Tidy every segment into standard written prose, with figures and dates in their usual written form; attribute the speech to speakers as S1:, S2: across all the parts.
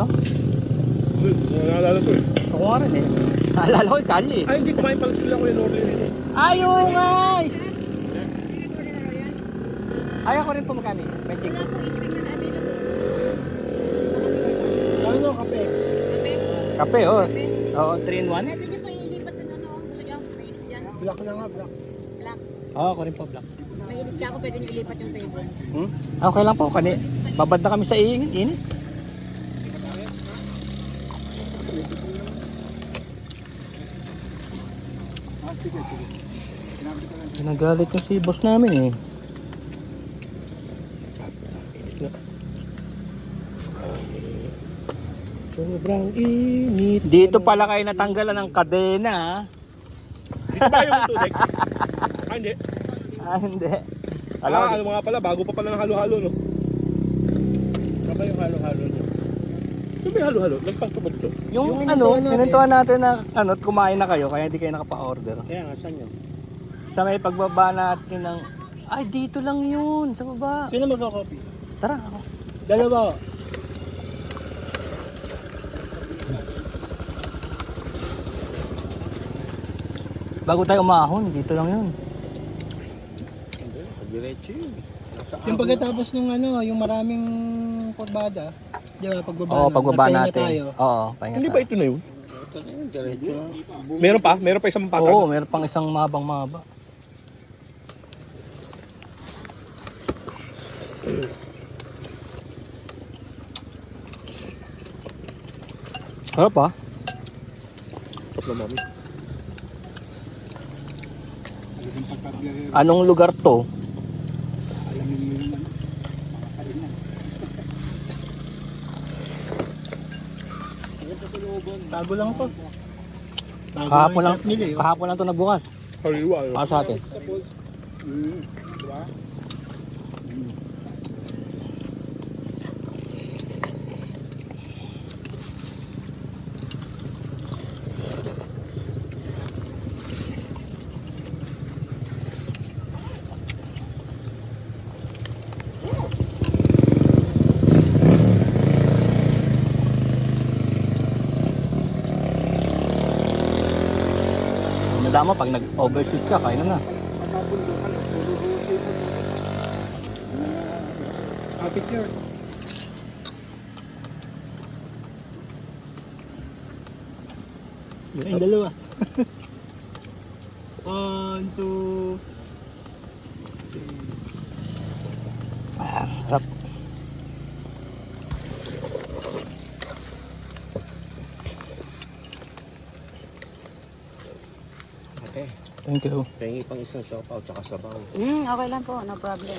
S1: no?
S2: Naalala ko eh.
S1: Ako nga rin eh. Naalala ko yung kalye eh.
S2: Ay, hindi kumain pala sila Kuya Norlin eh.
S1: Ayaw nga! Ay, ako rin po magkami. May check.
S3: Wala po, isipin na namin.
S4: Ano, kape?
S1: Kape, oh. Oo, 3 in 1.
S3: Pwede niyo pa ilipat na ano. Gusto niyo, mainit yan.
S4: Black na nga, black.
S3: Black.
S1: Oo, ako rin po, black.
S3: Mainit ka ako, pwede niyo ilipat yung table.
S1: Okay lang po, babad na kami sa init. Nagalit yung si boss namin eh.
S2: Sobrang init.
S1: Dito pala kayo natanggalan ng kadena.
S2: Dito ba yung tubig? Ah, hindi.
S1: Hindi.
S2: Ano nga pala, bago pa pala ng halo-halo, no?
S4: Baka yung halo-halo niyo.
S2: Ito may halo-halo, nagpagpabad to.
S1: Yung
S4: pinuntahan natin.
S1: pinuntahan natin na kumain na kayo kaya hindi kayo nakapa-order.
S4: Kaya nga, saan yun?
S1: Sa may pagbaba natin ng ay dito lang yun sa baba.
S4: Sino magka-copy?
S1: Tara ako.
S4: Dalawa.
S1: Bago tayo umahon, dito lang yun.
S4: Hindi, diretso yun.
S5: Yung pagkatapos nung ano, yung maraming kurbada, di ba, pagbaba,
S1: Oo, pagbaba
S5: nagpahinga
S1: natin.
S5: tayo.
S1: Oo, pahinga
S2: Hindi
S1: tayo.
S2: ba ito na yun?
S4: Ito na yun, diretso na.
S2: Meron pa? Meron pa isang patag?
S1: Oo, meron pang isang mabang-maba. Harap ah.
S2: Sarap na mami.
S1: Anong lugar to?
S5: Tago lang to. Tago
S1: Kahapon lang,
S5: yung nila, eh.
S1: kahapon lang to nagbukas.
S2: Hariwa. Ano?
S1: Para sa atin. Nadama pag nag-overshoot ka, kaya na.
S5: Picture. Ay, dalawa. 1, 2,
S1: Harap.
S4: Okay.
S1: Thank you.
S4: Pengi pang isang siopaw tsaka sabaw.
S3: Okay lang po, no problem.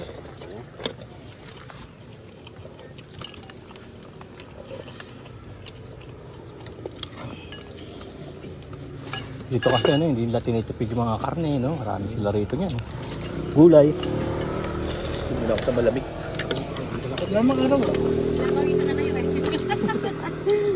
S1: Dito kasi hindi nila tinitipid yung mga karne, no? Marami sila rito niyan. Gulay.
S2: Hindi na ako sa malamig.
S5: lamang araw.
S3: Napag-isa na kayo eh.